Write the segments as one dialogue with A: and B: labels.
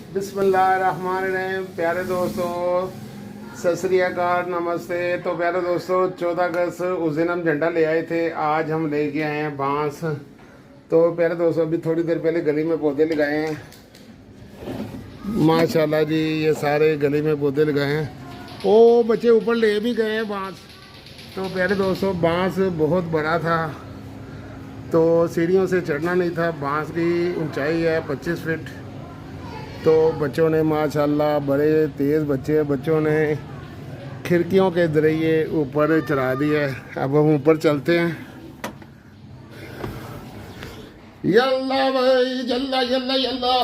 A: बिस्मिल्लाहिर्रहमानिर्रहीम। प्यारे दोस्तों, सत श्री अकाल, नमस्ते। तो प्यारे दोस्तों, 14 अगस्त उस दिन हम झंडा ले आए थे। आज हम लेके आए हैं बांस। तो प्यारे दोस्तों, अभी थोड़ी देर पहले गली में पौधे लगाए हैं। माशाल्लाह जी, ये सारे गली में पौधे लगाए हैं। ओ बच्चे ऊपर ले भी गए हैं बांस। तो प्यारे दोस्तों, बांस बहुत बड़ा था, तो सीढ़ियों से चढ़ना नहीं था। बांस की ऊंचाई है 25 फीट। तो बच्चों ने माशाल्लाह, बड़े तेज़ बच्चों ने खिड़कियों के जरिए ऊपर चढ़ा दिया है। अब हम ऊपर चलते हैं। यल्ला भाई, यल्ला यल्ला यल्ला।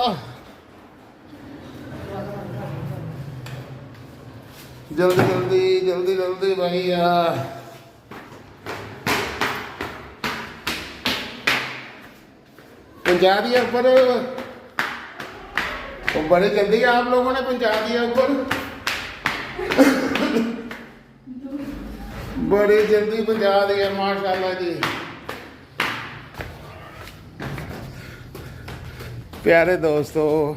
A: जल्दी जल्दी जल्दी जल्दी भैया। पहुंचा दिया ऊपर। तो बड़े जल्दी आप लोगों ने पहुंचा दिया ऊपर। बड़ी जल्दी पहुंचा दिया माशाल्लाह जी। प्यारे दोस्तों,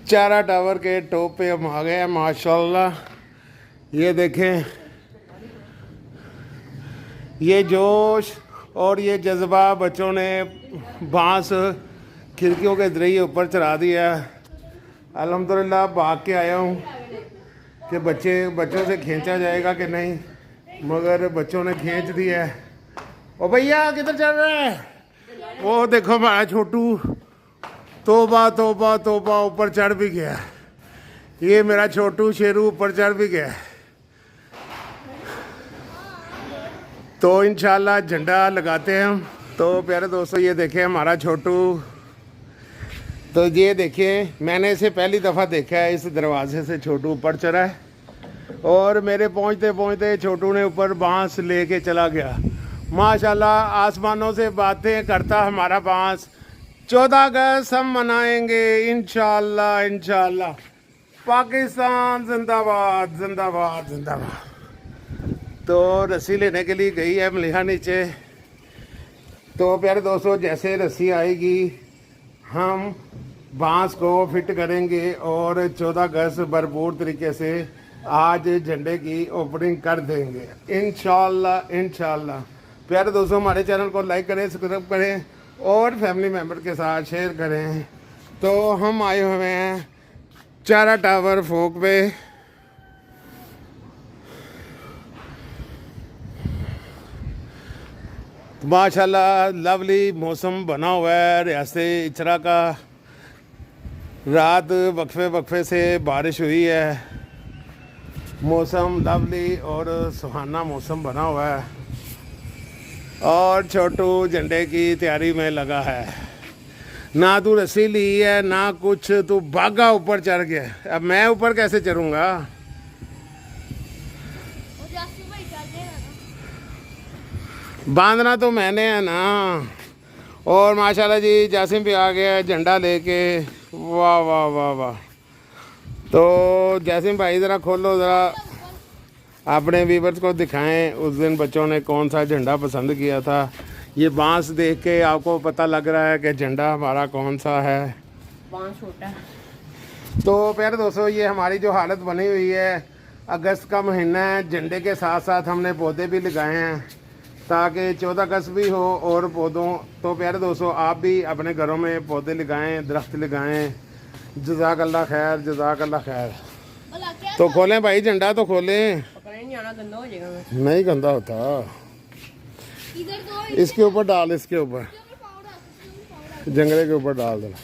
A: चारा टावर के टॉप पे हम आ गए हैं माशाल्लाह। ये देखें, ये जोश और ये जज्बा बच्चों ने बांस खिड़कियों के जरिए ऊपर चढ़ा दिया। अल्हम्दुलिल्लाह भाग के आया हूँ कि बच्चों से खींचा जाएगा कि नहीं, मगर बच्चों ने खींच दिया है। ओ भैया, किधर चल रहे हैं? वो देखो हमारा छोटू, तोबा तोबा तोबा, ऊपर चढ़ भी गया। ये मेरा छोटू शेरू ऊपर चढ़ भी गया। तो इंशाल्लाह झंडा लगाते हैं हम। तो प्यारे दोस्तों, ये देखें हमारा छोटू। तो ये देखिए, मैंने इसे पहली दफ़ा देखा है। इस दरवाजे से छोटू ऊपर चढ़ा है और मेरे पहुंचते पहुंचते छोटू ने ऊपर बांस लेके चला गया। माशाल्लाह, आसमानों से बातें करता हमारा बांस। 14 अगस्त हम मनाएंगे इंशाल्लाह इंशाल्लाह। पाकिस्तान जिंदाबाद जिंदाबाद जिंदाबाद। तो रस्सी लेने के लिए गई है मलिहा नीचे। तो प्यारे दोस्तों, जैसे रस्सी आएगी हम बांस को फिट करेंगे और 14 अगस्त भरपूर तरीके से आज झंडे की ओपनिंग कर देंगे इंशाल्लाह इंशाल्लाह। प्यारे दोस्तों, हमारे चैनल को लाइक करें, सब्सक्राइब करें और फैमिली मेम्बर के साथ शेयर करें। तो हम आए हुए हैं चारा टावर फोक पे। माशाल्लाह लवली मौसम बना हुआ है रियासत इचरा का। रात वक्फे से बारिश हुई है। मौसम लवली और सुहाना मौसम बना हुआ है और छोटू झंडे की तैयारी में लगा है। ना तू रस्सी ली है ना कुछ, तू भागा ऊपर चढ़ गया। अब मैं ऊपर कैसे चढ़ूँगा? बांधना तो मैंने है ना। और माशाल्लाह जी, जासिम भी आ गया झंडा लेके। वाह वाह वाह वाह। तो जासिम भाई, ज़रा खोलो, ज़रा अपने व्यूअर्स को दिखाएं उस दिन बच्चों ने कौन सा झंडा पसंद किया था। ये बांस देख के आपको पता लग रहा है कि झंडा हमारा कौन सा है।
B: बांस छोटा है।
A: तो प्यारे दोस्तों, ये हमारी जो हालत बनी हुई है, अगस्त का महीना है, झंडे के साथ साथ हमने पौधे भी लगाए हैं ताकि 14 अगस्त भी हो और पौधों। तो प्यारे दोस्तों, आप भी अपने घरों में पौधे लगाएं, दरख्त लगाएं। जज़ाकल्लाह खैर, जज़ाकल्लाह खैर। तो खोलें भाई, झंडा तो खोलें।
B: नहीं आना, गंदा हो जाएगा।
A: नहीं गंदा होता। इसके ऊपर डाल, इसके ऊपर जंगले के ऊपर डाल देना।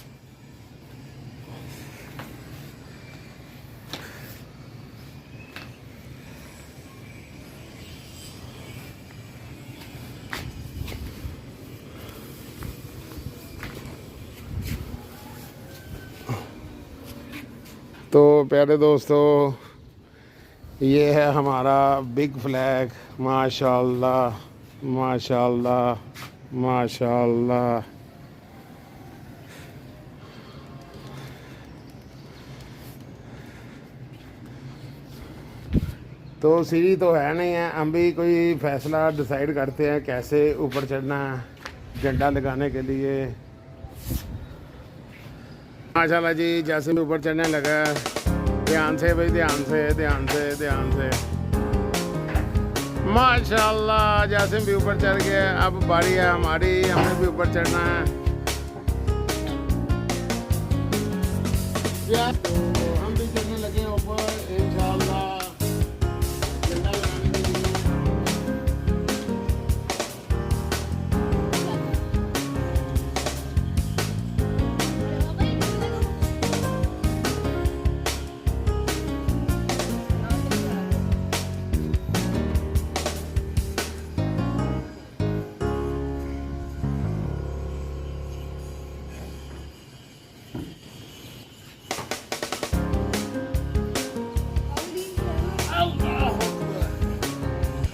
A: तो प्यारे दोस्तों, ये है हमारा बिग फ्लैग। माशाल्लाह माशाल्लाह माशाल्लाह। तो सीढ़ी तो है नहीं है, हम भी कोई फ़ैसला डिसाइड करते हैं कैसे ऊपर चढ़ना है झंडा लगाने के लिए। माशाल्लाह जी जासिम ऊपर चढ़ने लगा है। ध्यान से भाई, ध्यान से, ध्यान से, ध्यान से। माशाल्लाह जासिम भी ऊपर चढ़ गया। अब बारी है हमारी, हमें भी ऊपर चढ़ना है। तो हम भी चढ़ने लगे ऊपर इंशाल्लाह। झंडा लगाने के लिए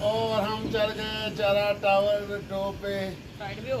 A: और हम चढ़ गए चारा टावर टॉप पे।
B: साइड भी हो।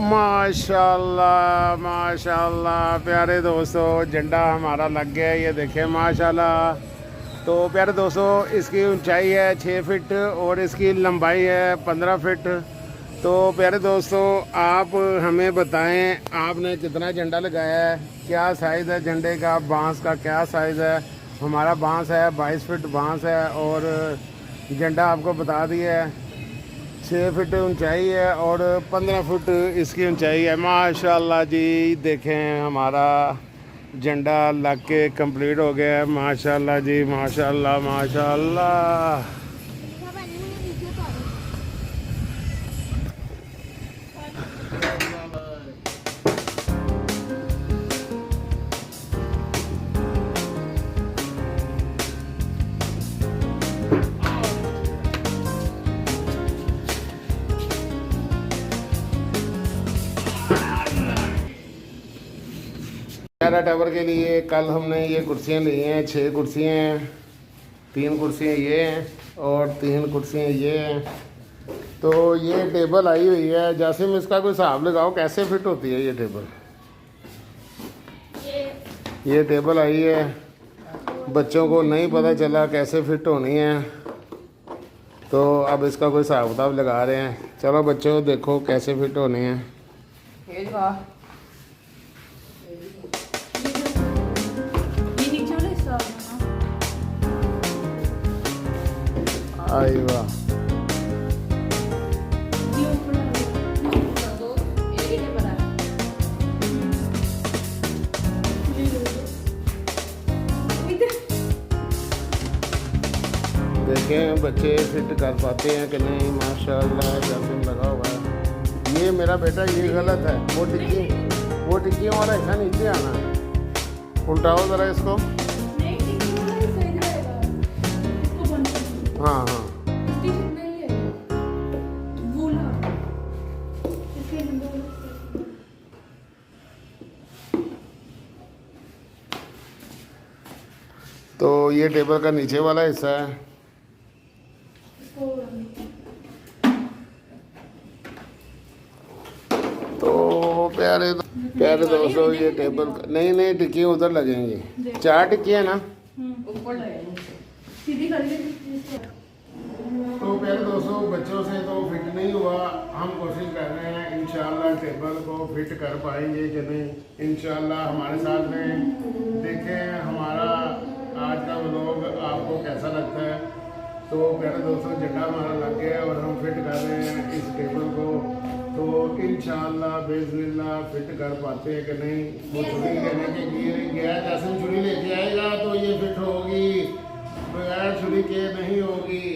B: माशाल्लाह माशाल्लाह प्यारे दोस्तों, झंडा हमारा लग गया है। ये देखें माशाल्लाह। तो प्यारे दोस्तों, इसकी ऊंचाई है 6 फीट और इसकी लंबाई है 15 फीट। तो प्यारे दोस्तों, आप हमें बताएं आपने कितना झंडा लगाया है, क्या साइज़ है झंडे का, बांस का क्या साइज़ है। हमारा बांस है 22 फीट बांस है और झंडा आपको बता दिया है 6 फीट ऊंचाई है और 15 फुट इसकी ऊंचाई है। माशाल्लाह जी, देखें हमारा झंडा लग के कंप्लीट हो गया है। माशाल्लाह जी, माशाल्लाह माशाल्लाह। चारा टावर के लिए कल हमने ये कुर्सियाँ ली हैं, 6 कुर्सियाँ हैं, 3 कुर्सियाँ ये हैं और 3 कुर्सियाँ ये हैं। तो ये टेबल आई हुई है। जासिम, इसका कोई हिसाब लगाओ कैसे फिट होती है ये टेबल। ये टेबल आई है, बच्चों को नहीं पता चला कैसे फिट होनी है, तो अब इसका कोई हिसाब किताब लगा रहे हैं। चलो बच्चों, देखो कैसे फिट होनी है। आई वाह, देखें बच्चे फिट कर पाते हैं कि नहीं। माशाल्लाह जासिम लगा हुआ है। ये मेरा बेटा ये गलत है, वो टिक्की वाला ऐसा नीचे आना है। उल्टाओ ज़रा इसको। हाँ हाँ, तो ये टेबल का नीचे वाला हिस्सा है। तो प्यारे दोस्तों, ये टेबल नहीं टिक्कियाँ उधर लगेंगी। 4 टिक्कियाँ ना। तो प्यारे दोस्तों, बच्चों से तो फिट नहीं हुआ, हम कोशिश कर रहे हैं इंशाअल्लाह
A: इंशाल्लाह टेबल को फिट कर पाएंगे कि नहीं। इंशाल्लाह हमारे साथ में देखें हमारा आज का व्लॉग आपको कैसा लगता है। तो प्यारे दोस्तों झंडा हमारा लग गया है और हम फिट कर रहे हैं इस टेबल को। तो इंशाल्लाह बिस्मिल्लाह फिट कर पाते हैं कि नहीं। वो छुरी लेने के लिए गया, जैसे छुरी लेके आएगा तो ये फिट होगी, बगैर छुरी के नहीं होगी।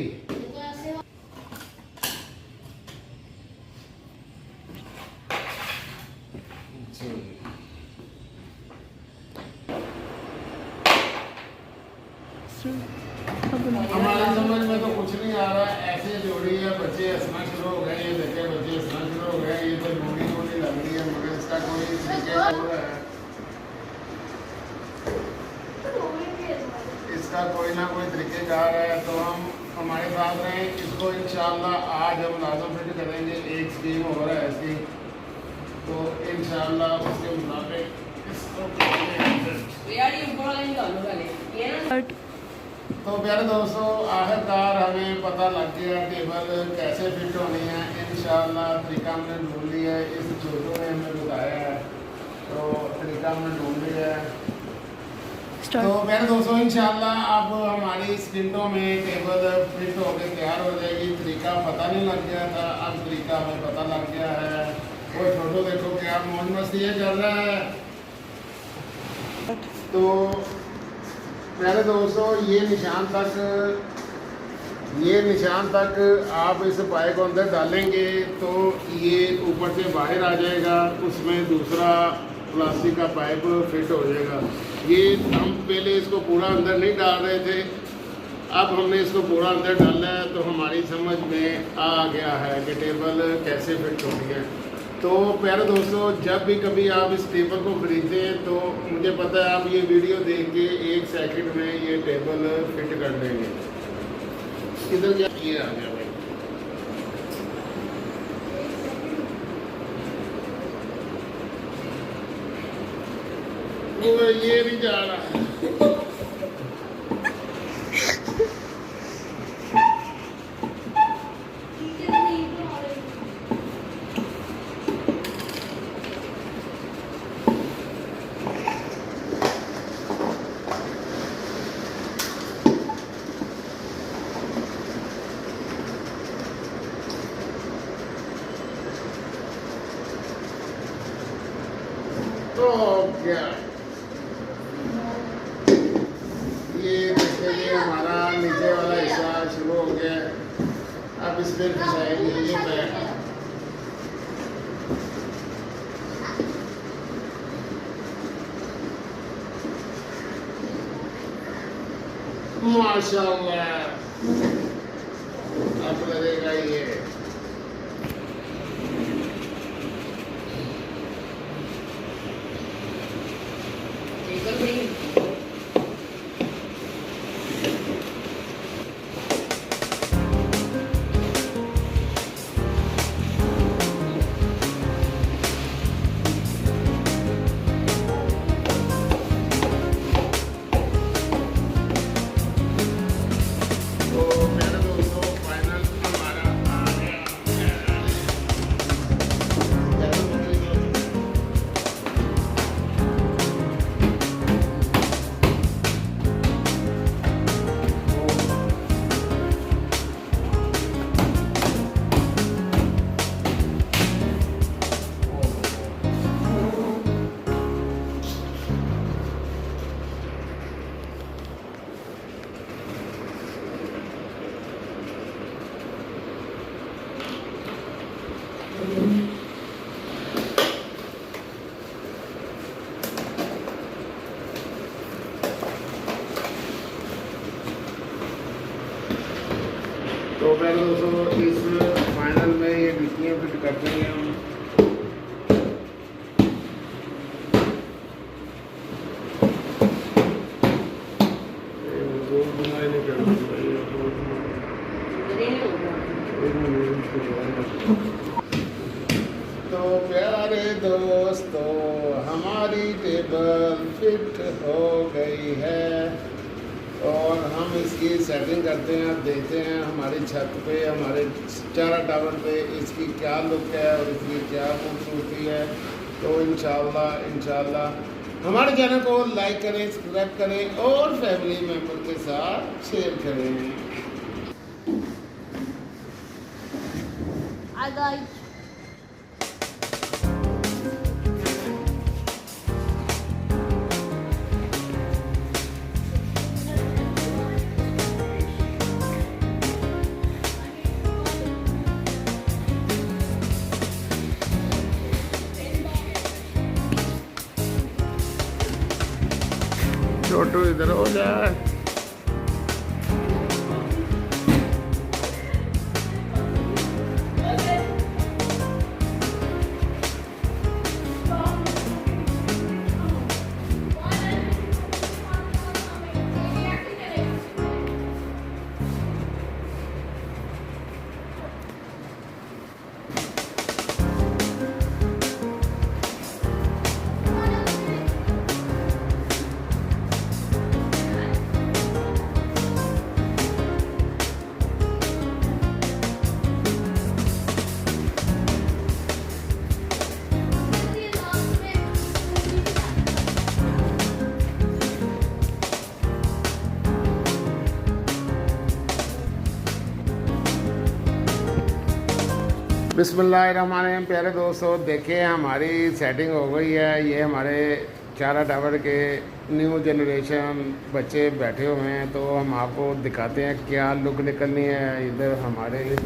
A: हमारे समझ में तो कुछ नहीं आ रहा। ऐसे जोड़ी है, बच्चे हंसना शुरू हो गए। ये देखे बच्चे हंसना शुरू हो गए। ये तो जोड़ी जोड़ी लग रही है, मगर इसका कोई तरीका है, इसका कोई ना कोई तरीकेकार है। तो हम हमारे साथ रहें, इसको इंशाल्लाह आज हम लाजम फिट करेंगे। एक स्कीम हो रहा है इसकी, तो इंशाल्लाह उसके मुताबिक इसको तो प्यारे दोस्तों आखिरकार हमें पता लग गया टेबल कैसे फिट होनी है। इंशाल्लाह तरीका हमने ढूंढ लिया है, इस छोटू ने हमें बताया है, तो तरीका हमने ढूंढ लिया है। तो प्यारे दोस्तों इंशाल्लाह अब हमारी स्क्रीनों में टेबल फिट होकर तैयार हो जाएगी। तरीका पता नहीं लग गया था, अब तरीका हमें पता लग गया है। वो छोटू देखो क्या मौज मस्ती कर रहा है। तो प्यारे दोस्तों ये निशान तक आप इस पाए को अंदर डालेंगे तो ये ऊपर से बाहर आ जाएगा, उसमें दूसरा प्लास्टिक का पाइप फिट हो जाएगा। ये हम पहले इसको पूरा अंदर नहीं डाल रहे थे, अब हमने इसको पूरा अंदर डाला है तो हमारी समझ में आ गया है कि टेबल कैसे फिट होनी है। तो प्यारे दोस्तों जब भी कभी आप इस टेबल को खरीदते हैं तो मुझे पता है आप ये वीडियो देख के 1 सेकंड में ये टेबल फिट कर देंगे। इधर क्या ये आ गया भाई, वो ये नहीं जा रहा। तो क्या ये देखिए हमारा नीचे वाला हिस्सा शुरू हो गया। अब इस पर फंसाएंगे ये बैग। माशाल्लाह अब लगेगा ये। तो पहले दोस्तों इस फाइनल में ये डिस्प्ले फिट करते हैं हम। तो प्यारे दोस्तों हमारी टेबल फिट हो गई है और हम इसकी सेटिंग करते हैं, देखते हैं हमारी छत पे, हमारे चारा टावर पे इसकी क्या लुक है और इसकी क्या खूबसूरती होती है। तो इंशाल्लाह हमारे चैनल को लाइक करें, सब्सक्राइब करें और फैमिली मेम्बर के साथ शेयर करें।
C: Hi guys.
A: छोटू इधर हो जाए। बिस्मिल्लाहिर्रहमानिर्रहीम। प्यारे दोस्तों, देखिए हमारी सेटिंग हो गई है। ये हमारे चारा टावर के न्यू जनरेशन बच्चे बैठे हुए हैं, तो हम आपको दिखाते हैं क्या लुक निकलनी है इधर हमारे।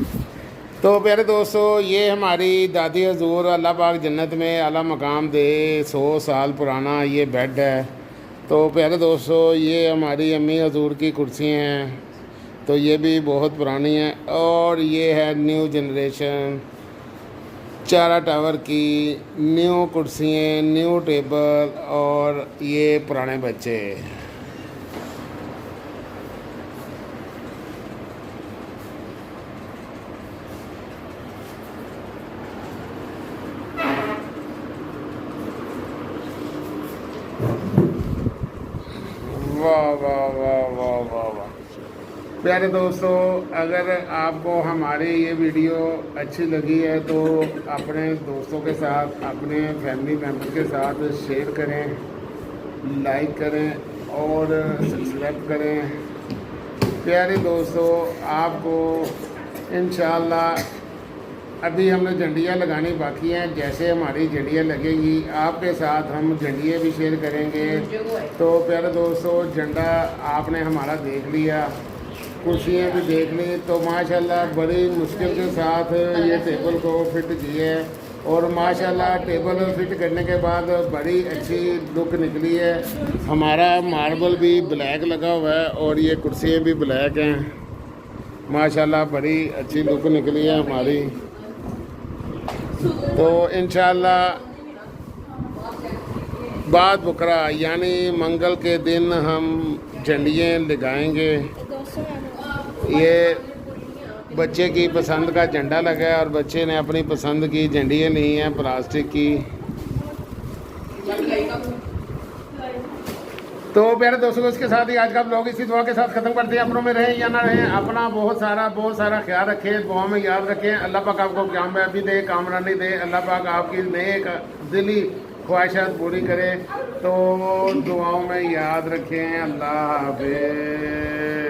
A: तो प्यारे दोस्तों, ये हमारी दादी हजूर अल्लाह पाक जन्नत में आला मकाम दे 100 साल पुराना ये बेड है। तो प्यारे दोस्तों, ये हमारी अम्मी हजूर की कुर्सी हैं, तो ये भी बहुत पुरानी है। और ये है न्यू जनरेशन चारा टावर की न्यू कुर्सियाँ, न्यू टेबल और ये पुराने बच्चे। वाह वाह वाह वाह वाह वाह। प्यारे दोस्तों, अगर आपको हमारी ये वीडियो अच्छी लगी है तो अपने दोस्तों के साथ, अपने फैमिली मेम्बर के साथ शेयर करें, लाइक करें और सब्सक्राइब करें। प्यारे दोस्तों, आपको इंशाल्लाह अभी हमने झंडियाँ लगानी बाकी हैं। जैसे हमारी झंडियाँ लगेगी आपके साथ हम झंडियाँ भी शेयर करेंगे। तो प्यारे दोस्तों, झंडा आपने हमारा देख लिया, कुर्सियाँ भी देख ली, तो माशाल्लाह बड़ी मुश्किल के साथ ये टेबल को फिट की है। और माशाल्लाह टेबल फिट करने के बाद बड़ी अच्छी लुक निकली है। हमारा मार्बल भी ब्लैक लगा हुआ है और ये कुर्सियाँ भी ब्लैक हैं। माशाल्लाह बड़ी अच्छी लुक निकली है हमारी। तो इंशाल्लाह बाद बुकरा यानी मंगल के दिन हम झंडियाँ लगाएंगे। ये बच्चे की पसंद का झंडा लगा है और बच्चे ने अपनी पसंद की झंडियाँ ली हैं प्लास्टिक की। तो प्यारे दोस्तों, इसके साथ ही आज का ब्लॉग इसी दुआ के साथ खत्म करते हैं। अपनों में रहें या ना रहें, अपना बहुत सारा ख्याल रखें, दुआ में याद रखें। अल्लाह पाक आपको कामयाबी दे, कामरानी दे। अल्लाह पाक आपकी नेक दिली ख्वाहिशात पूरी करे। तो दुआओं में याद रखें। अल्लाह हाफिज़।